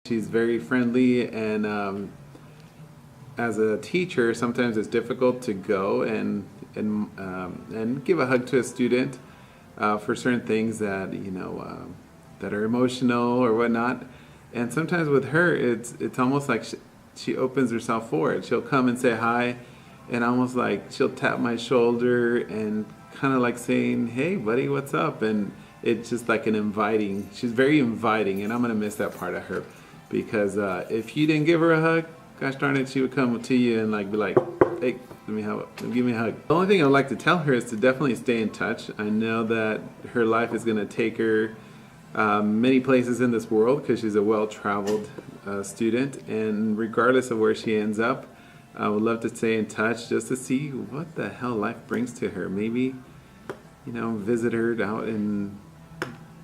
She's very friendly, and as a teacher, sometimes it's difficult to go and give a hug to a student for certain things that that are emotional or whatnot. And sometimes with her, it's almost like she opens herself for it. She'll come and say hi, and almost like she'll tap my shoulder and kind of like saying, "Hey, buddy, what's up?" And it's just like an inviting. She's very inviting, and I'm gonna miss that part of her because if you didn't give her a hug, gosh darn it, she would come to you and like be like, "Hey, give me a hug." The only thing I'd like to tell her is to definitely stay in touch. I know that her life is gonna take her many places in this world because she's a well-traveled student, and regardless of where she ends up, I would love to stay in touch just to see what the hell life brings to her. Maybe, visit her out in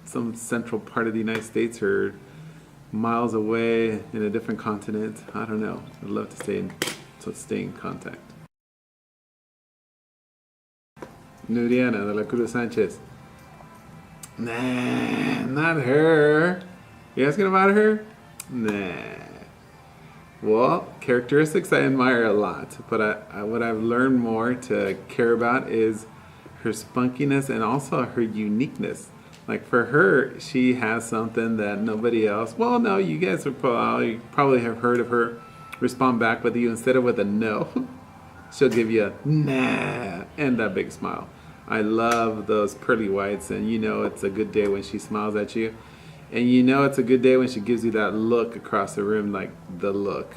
some central part of the United States or miles away in a different continent. I don't know. I'd love to stay in contact. Nuriana de la Cruz Sanchez. Nah, not her. You asking about her? Nah. Well, characteristics I admire a lot, but what I've learned more to care about is her spunkiness and also her uniqueness. Like for her, she has something that nobody else. Well, no, you guys would probably have heard of her respond back with you instead of with a no. She'll give you a nah and that big smile. I love those pearly whites, and it's a good day when she smiles at you. And it's a good day when she gives you that look across the room, like the look.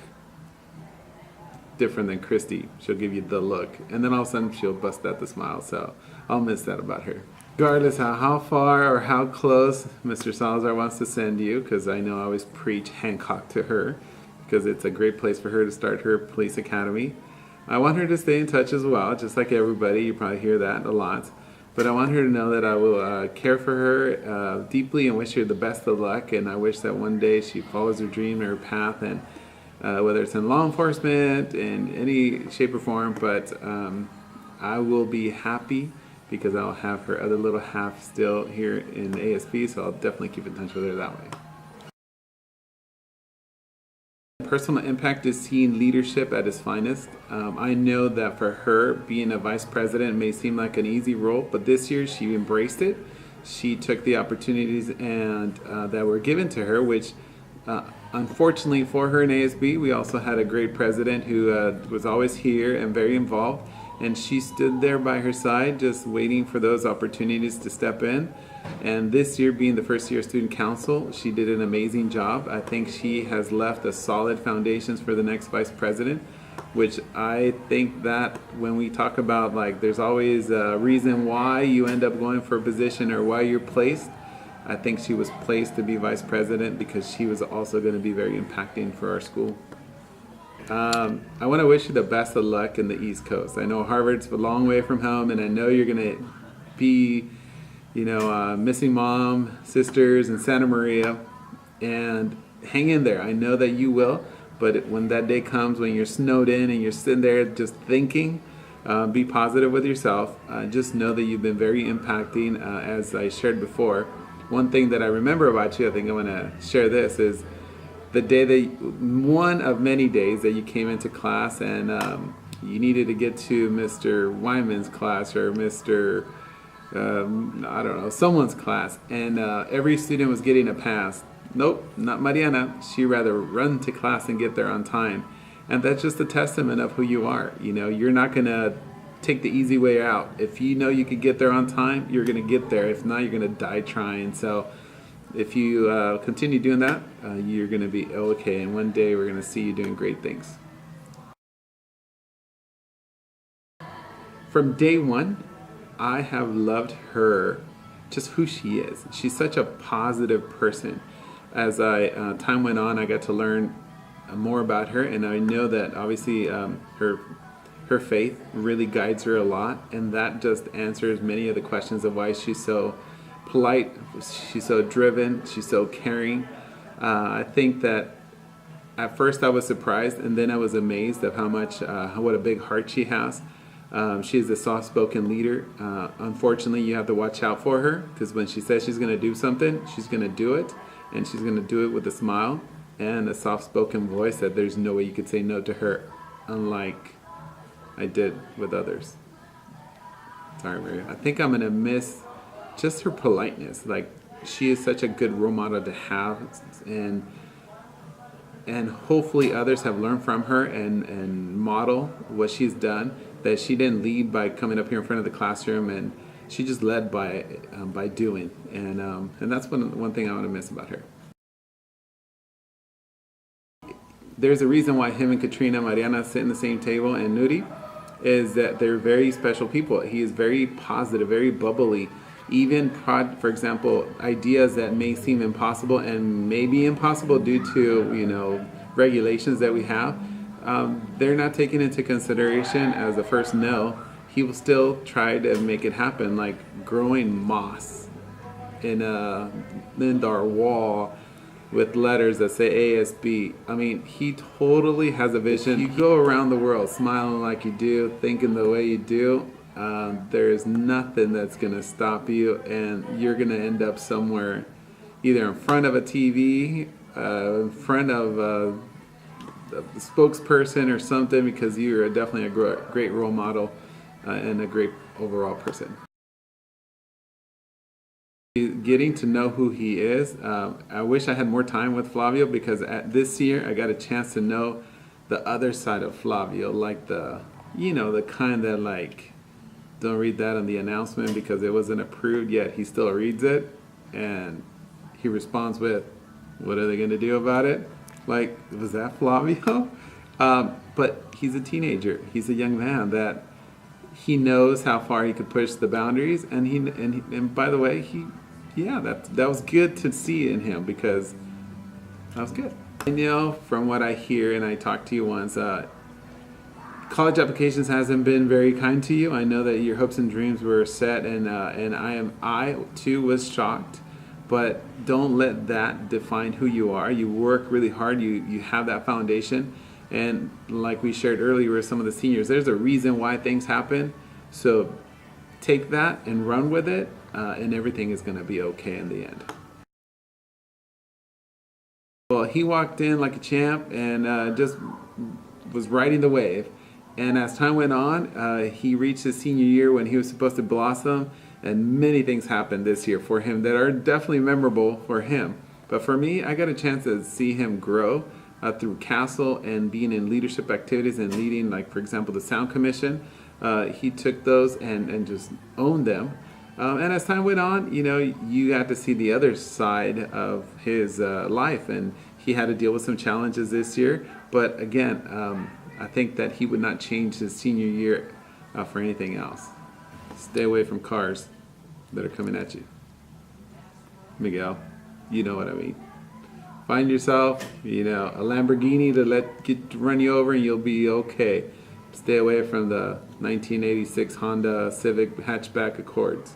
Different than Christy. She'll give you the look. And then all of a sudden she'll bust out the smile. So I'll miss that about her. Regardless of how far or how close Mr. Salazar wants to send you, because I know I always preach Hancock to her, because it's a great place for her to start her police academy. I want her to stay in touch as well, just like everybody. You probably hear that a lot. But I want her to know that I will care for her deeply and wish her the best of luck. And I wish that one day she follows her dream or her path, and whether it's in law enforcement, in any shape or form. But I will be happy because I'll have her other little half still here in ASB. So I'll definitely keep in touch with her that way. Personal impact is seeing leadership at its finest. I know that for her, being a vice president may seem like an easy role, but this year she embraced it. She took the opportunities and that were given to her, which unfortunately for her in ASB, we also had a great president who was always here and very involved. And she stood there by her side, just waiting for those opportunities to step in. And this year, being the first year student council, she did an amazing job. I think she has left a solid foundations for the next vice president, which I think that when we talk about, like, there's always a reason why you end up going for a position or why you're placed. I think she was placed to be vice president because she was also going to be very impacting for our school. I want to wish you the best of luck in the East Coast. I know Harvard's a long way from home, and I know you're going to be, missing mom, sisters, and Santa Maria. And hang in there. I know that you will, but when that day comes, when you're snowed in and you're sitting there just thinking, be positive with yourself. Just know that you've been very impacting, as I shared before. One thing that I remember about you, I think I want to share this, is the day one of many days that you came into class and you needed to get to Mr. Wyman's class or Mr. I don't know, someone's class, and every student was getting a pass. Nope, not Mariana. She'd rather run to class and get there on time. And that's just a testament of who you are. You're not going to take the easy way out. If you know you could get there on time, you're going to get there. If not, you're going to die trying. So if you continue doing that, you're going to be okay, and one day we're going to see you doing great things. From day one, I have loved her, just who she is. She's such a positive person. As time went on, I got to learn more about her, and I know that obviously her faith really guides her a lot, and that just answers many of the questions of why she's so polite, she's so driven, she's so caring. I think that at first I was surprised, and then I was amazed of how much, what a big heart she has. She's a soft-spoken leader. Unfortunately, you have to watch out for her, because when she says she's going to do something, she's going to do it, and she's going to do it with a smile. and a soft-spoken voice that there's no way you could say no to her, unlike I did with others. Sorry, Maria. I think I'm gonna miss just her politeness. Like, she is such a good role model to have, and hopefully others have learned from her and model what she's done. That she didn't lead by coming up here in front of the classroom, and she just led by doing. And that's one thing I want to miss about her. There's a reason why him and Katrina Mariana sit in the same table, and Nuri, is that they're very special people. He is very positive, very bubbly. Even, for example, ideas that may seem impossible and may be impossible due to, regulations that we have, they're not taken into consideration as the first no. He will still try to make it happen, like growing moss in our wall with letters that say ASB. I mean, he totally has a vision. You go around the world smiling like you do, thinking the way you do, there's nothing that's gonna stop you, and you're gonna end up somewhere either in front of a TV, in front of a spokesperson or something, because you're definitely a great role model and a great overall person. Getting to know who he is, I wish I had more time with Flavio, because this year I got a chance to know the other side of Flavio, like the kind that like, don't read that in the announcement because it wasn't approved yet. He still reads it, and he responds with, what are they going to do about it? Like, was that Flavio? But he's a teenager. He's a young man that he knows how far he could push the boundaries, and by the way, that was good to see in him, because that was good. From what I hear, and I talked to you once, college applications hasn't been very kind to you. I know that your hopes and dreams were set, and I too was shocked. But don't let that define who you are. You work really hard. You have that foundation, and like we shared earlier with some of the seniors, there's a reason why things happen. So take that and run with it, and everything is going to be okay in the end. Well, he walked in like a champ and just was riding the wave. And as time went on, he reached his senior year when he was supposed to blossom, and many things happened this year for him that are definitely memorable for him. But for me, I got a chance to see him grow through Castle and being in leadership activities and leading, like, for example, the Sound Commission. He took those and just owned them. And as time went on, you got to see the other side of his life, and he had to deal with some challenges this year. But again, I think that he would not change his senior year for anything else. Stay away from cars that are coming at you. Miguel, you know what I mean. Find yourself, a Lamborghini to run you over, and you'll be okay. Stay away from the 1986 Honda Civic hatchback Accords.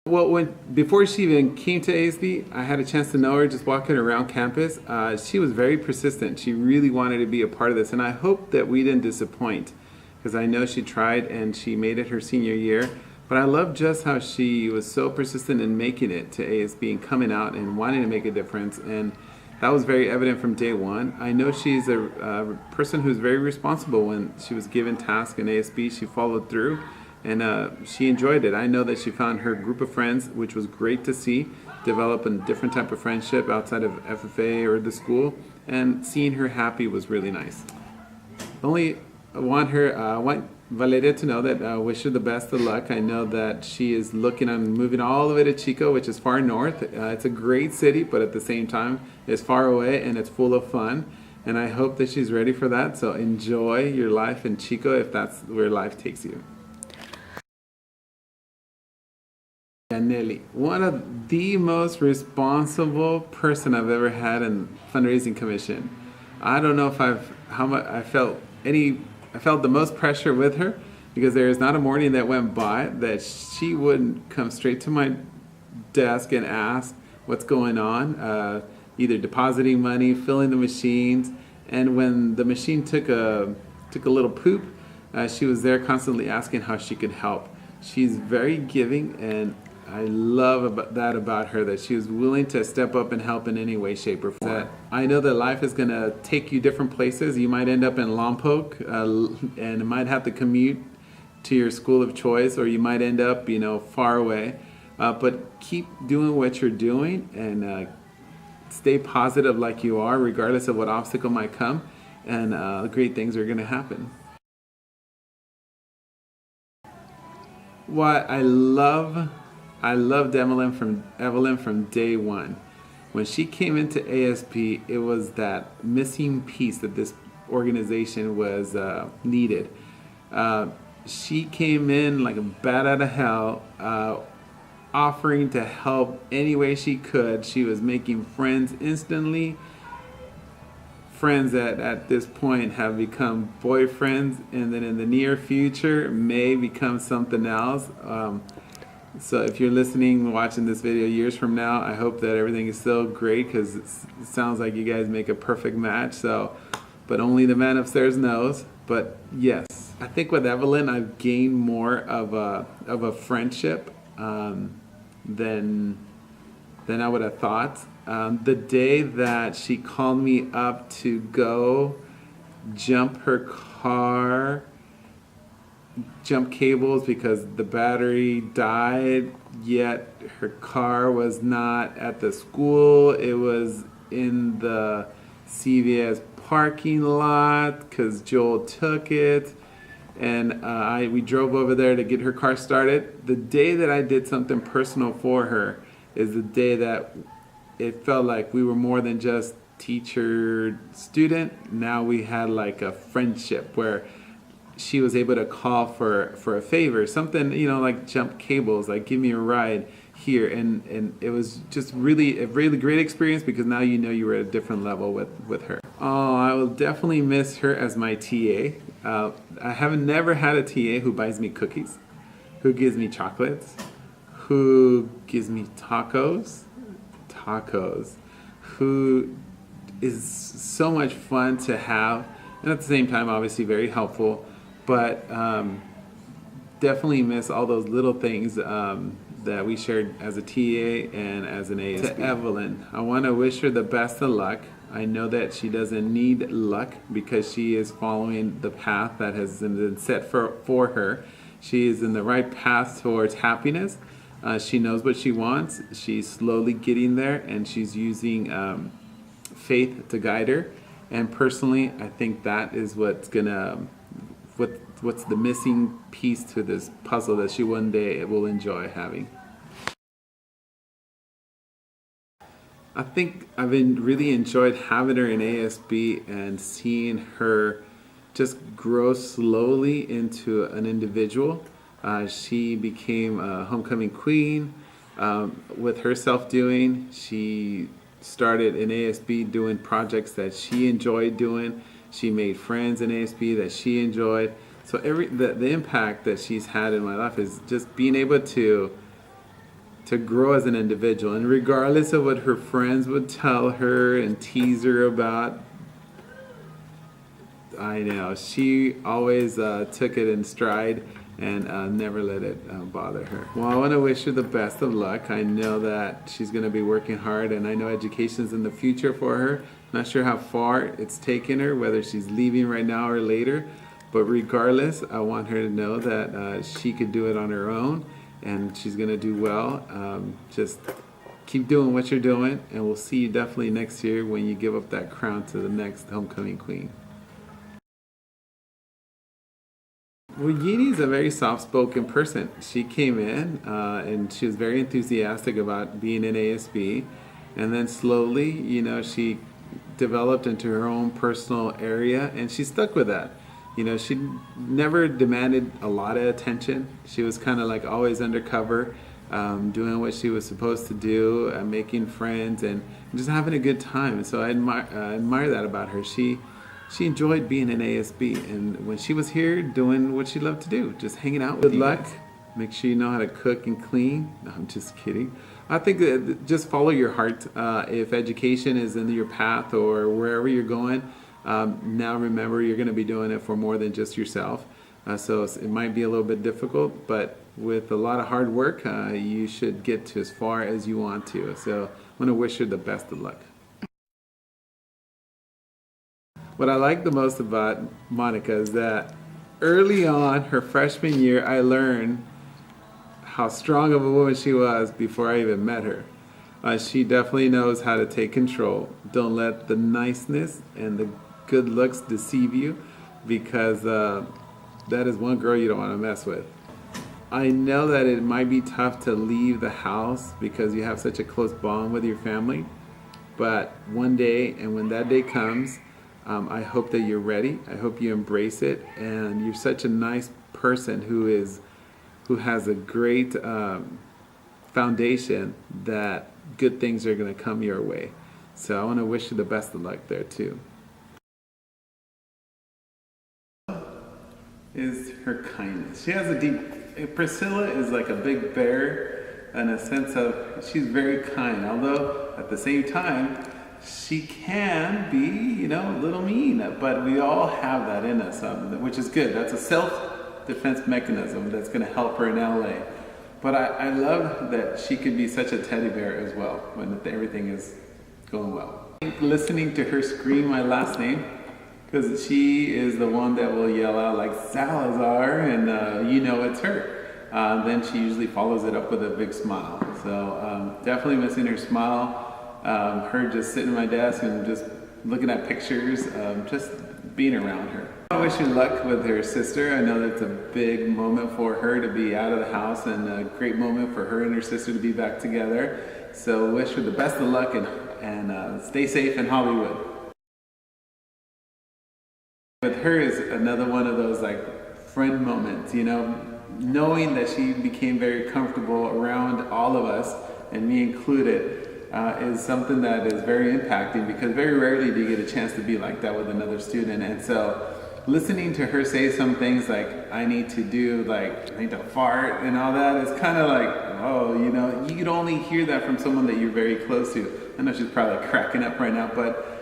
Well, before she even came to ASB, I had a chance to know her just walking around campus. She was very persistent. She really wanted to be a part of this, and I hope that we didn't disappoint, because I know she tried and she made it her senior year. But I love just how she was so persistent in making it to ASB and coming out and wanting to make a difference, and that was very evident from day one. I know she's a person who's very responsible. When she was given tasks in ASB, she followed through. And she enjoyed it. I know that she found her group of friends, which was great to see, develop a different type of friendship outside of FFA or the school. And seeing her happy was really nice. I want Valeria to know that I wish her the best of luck. I know that she is looking on moving all the way to Chico, which is far north. It's a great city, but at the same time, it's far away and it's full of fun. And I hope that she's ready for that. So enjoy your life in Chico if that's where life takes you. Nelly, one of the most responsible person I've ever had in fundraising commission. I don't know if I felt the most pressure with her, because there is not a morning that went by that she wouldn't come straight to my desk and ask what's going on, either depositing money, filling the machines, and when the machine took a little poop, she was there constantly asking how she could help. She's very giving, and I love that about her, that she was willing to step up and help in any way, shape, or form. That I know that life is going to take you different places. You might end up in Lompoc and might have to commute to your school of choice, or you might end up, far away. But keep doing what you're doing and stay positive like you are, regardless of what obstacle might come, and great things are going to happen. What I loved Evelyn from day one. When she came into ASB, it was that missing piece that this organization was needed. She came in like a bat out of hell, offering to help any way she could. She was making friends instantly, friends that at this point have become boyfriends, and then in the near future may become something else. So if you're listening, watching this video years from now, I hope that everything is still great, because it sounds like you guys make a perfect match. So, but only the man upstairs knows. But yes, I think with Evelyn, I've gained more of a friendship than I would have thought. The day that she called me up to go jump her car, jump cables because the battery died, yet her car was not at the school. It was in the CVS parking lot because Joel took it. And we drove over there to get her car started. The day that I did something personal for her is the day that it felt like we were more than just teacher student. Now we had like a friendship where she was able to call for a favor, something, like jump cables, like give me a ride here. And it was just really a really great experience, because now you were at a different level with her. Oh, I will definitely miss her as my TA. I have never had a TA who buys me cookies, who gives me chocolates, who gives me tacos, who is so much fun to have, and at the same time obviously very helpful, but definitely miss all those little things that we shared as a TA and as an ASB. To Evelyn, I want to wish her the best of luck. I know that she doesn't need luck, because she is following the path that has been set for her. She is in the right path towards happiness. She knows what she wants. She's slowly getting there, and she's using faith to guide her. And personally, I think that is what's the missing piece to this puzzle that she one day will enjoy having. I think I've really enjoyed having her in ASB and seeing her just grow slowly into an individual. She became a homecoming queen with her self-doing. She started in ASB doing projects that she enjoyed doing. She made friends in ASB that she enjoyed. So the impact that she's had in my life is just being able to grow as an individual. And regardless of what her friends would tell her and tease her about, I know she always took it in stride and never let it bother her. Well, I want to wish her the best of luck. I know that she's going to be working hard, and I know education's in the future for her. Not sure how far it's taken her, whether she's leaving right now or later, but regardless, I want her to know that she could do it on her own, and she's going to do well. Just keep doing what you're doing, and we'll see you definitely next year when you give up that crown to the next homecoming queen. Well, Yini's a very soft-spoken person. She came in and she was very enthusiastic about being in ASB, and then slowly, she developed into her own personal area, and she stuck with that. She never demanded a lot of attention. She was kind of like always undercover, doing what she was supposed to do, making friends, and just having a good time. And so I admire that about her. She enjoyed being in ASB, and when she was here, doing what she loved to do, just hanging out with you. Good luck. Make sure you know how to cook and clean. No, I'm just kidding. I think that just follow your heart. If education is in your path or wherever you're going, now remember you're going to be doing it for more than just yourself. So it might be a little bit difficult, but with a lot of hard work, you should get to as far as you want to. So I want to wish her the best of luck. What I like the most about Monica is that early on, her freshman year, I learned how strong of a woman she was before I even met her. She definitely knows how to take control. Don't let the niceness and the good looks deceive you, because that is one girl you don't want to mess with. I know that it might be tough to leave the house because you have such a close bond with your family, but one day, and when that day comes, I hope that you're ready. I hope you embrace it, and you're such a nice person who has a great foundation that good things are going to come your way. So I want to wish you the best of luck there too. Is her kindness. She has a deep. Priscilla is like a big bear in a sense of she's very kind, although at the same time she can be, a little mean. But we all have that in us, which is good. That's a self-defense mechanism that's going to help her in LA. But I love that she could be such a teddy bear as well when everything is going well. I think listening to her scream my last name, because she is the one that will yell out like Salazar, and it's her. Then she usually follows it up with a big smile. So definitely missing her smile, her just sitting at my desk and just looking at pictures, just being around her. I wish her luck with her sister. I know that's a big moment for her to be out of the house, and a great moment for her and her sister to be back together. So wish her the best of luck, and stay safe in Hollywood. With her is another one of those like friend moments, knowing that she became very comfortable around all of us, and me included, is something that is very impacting, because very rarely do you get a chance to be like that with another student. And so listening to her say some things like, I need to fart and all that, is kind of like, oh, you could only hear that from someone that you're very close to. I know she's probably cracking up right now, but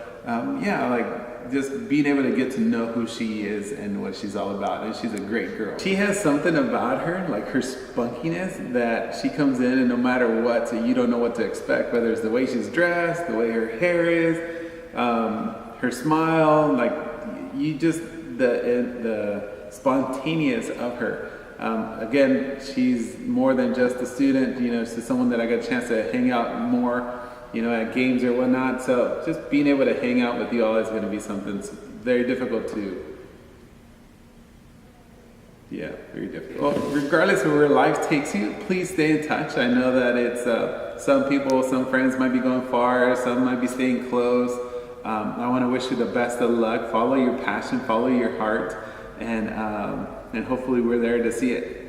just being able to get to know who she is and what she's all about. And she's a great girl. She has something about her, like her spunkiness, that she comes in and no matter what, so you don't know what to expect, whether it's the way she's dressed, the way her hair is, her smile, like the spontaneous of her. Again, she's more than just a student, she's someone that I got a chance to hang out more, at games or whatnot. So just being able to hang out with you all is going to be something very difficult very difficult. Well, regardless of where life takes you, please stay in touch. I know that it's some friends might be going far, some might be staying close. I want to wish you the best of luck. Follow your passion, follow your heart, and hopefully we're there to see it.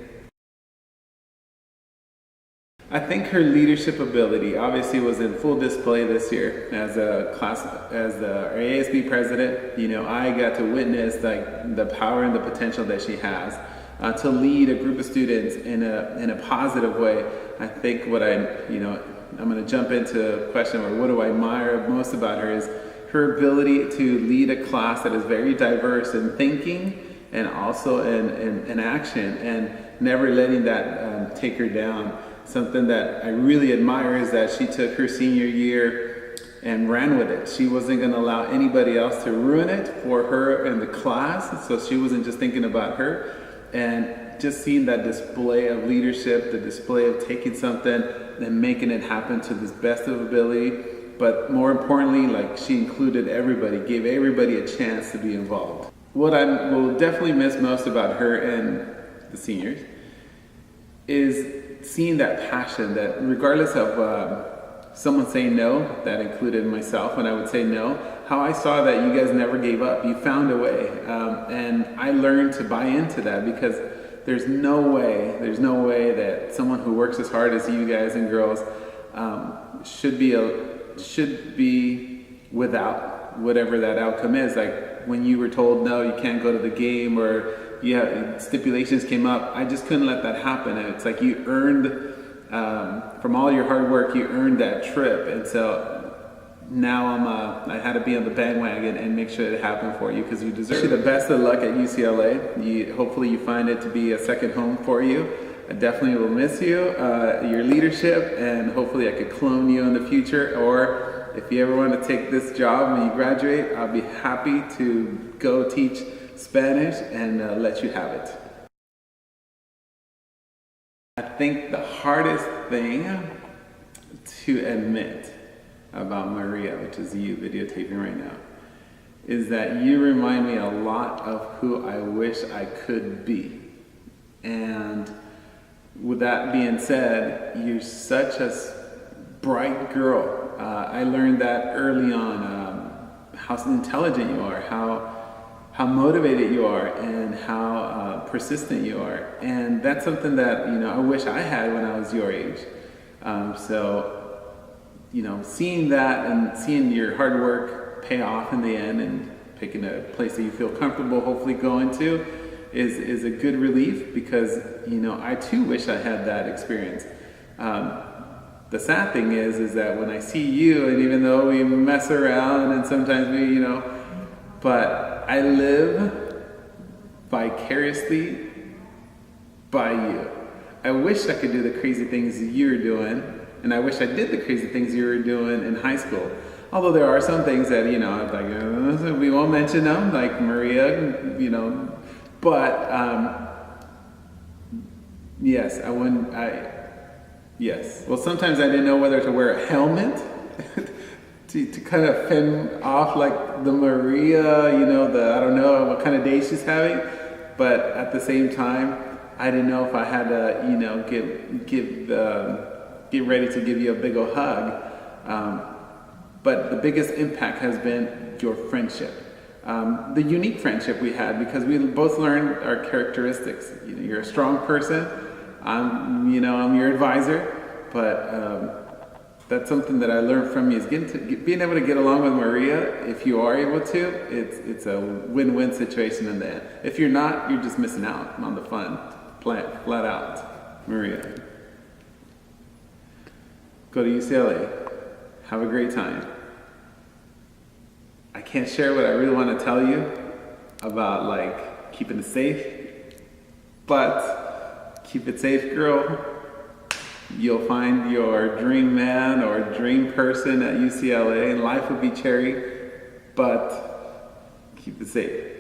I think her leadership ability obviously was in full display this year as the ASB president. I got to witness the power and the potential that she has to lead a group of students in a positive way. I think I'm going to jump into a question of what do I admire most about her is her ability to lead a class that is very diverse in thinking and also in action, and never letting that take her down. Something that I really admire is that she took her senior year and ran with it. She wasn't going to allow anybody else to ruin it for her and the class, so she wasn't just thinking about her. And just seeing that display of leadership, the display of taking something and making it happen to this best of ability, but more importantly, she included everybody, gave everybody a chance to be involved. What I will definitely miss most about her and the seniors is seeing that passion, that regardless of someone saying no, that included myself when I would say no, how I saw that you guys never gave up. You found a way. And I learned to buy into that, because there's no way that someone who works as hard as you guys and girls should be without whatever that outcome is. Like when you were told, no, you can't go to the game, or stipulations came up, I just couldn't let that happen. And it's like you earned, from all your hard work, you earned that trip. And so now I had to be on the bandwagon and make sure it happened for you because you deserve it. The best of luck at UCLA. Hopefully you find it to be a second home for you. I definitely will miss you, your leadership, and hopefully I could clone you in the future. Or if you ever want to take this job when you graduate, I'll be happy to go teach Spanish and let you have it. I think the hardest thing to admit about Maria, which is you videotaping right now, is that you remind me a lot of who I wish I could be. And with that being said, you're such a bright girl. I learned that early on, how intelligent you are, how motivated you are, and how persistent you are. And that's something that, I wish I had when I was your age. Seeing that and seeing your hard work pay off in the end and picking a place that you feel comfortable hopefully going to is a good relief because, I too wish I had that experience. The sad thing is that when I see you, and even though we mess around and sometimes but I live vicariously by you. I wish I could do the crazy things you're doing. And I wish I did the crazy things you were doing in high school. Although there are some things that, we won't mention them, like Maria, But, yes, yes. Well, sometimes I didn't know whether to wear a helmet to kind of fend off like the Maria, I don't know what kind of day she's having. But at the same time, I didn't know if I had to, get ready to give you a big ol' hug. But the biggest impact has been your friendship. The unique friendship we had because we both learned our characteristics. You're a strong person. I'm your advisor. But that's something that I learned from you is being able to get along with Maria. If you are able to, it's a win-win situation in the end. If you're not, you're just missing out on the fun. Flat out. Maria. Go to UCLA, have a great time. I can't share what I really want to tell you about keeping it safe, but keep it safe, girl. You'll find your dream man or dream person at UCLA and life will be cherry, but keep it safe.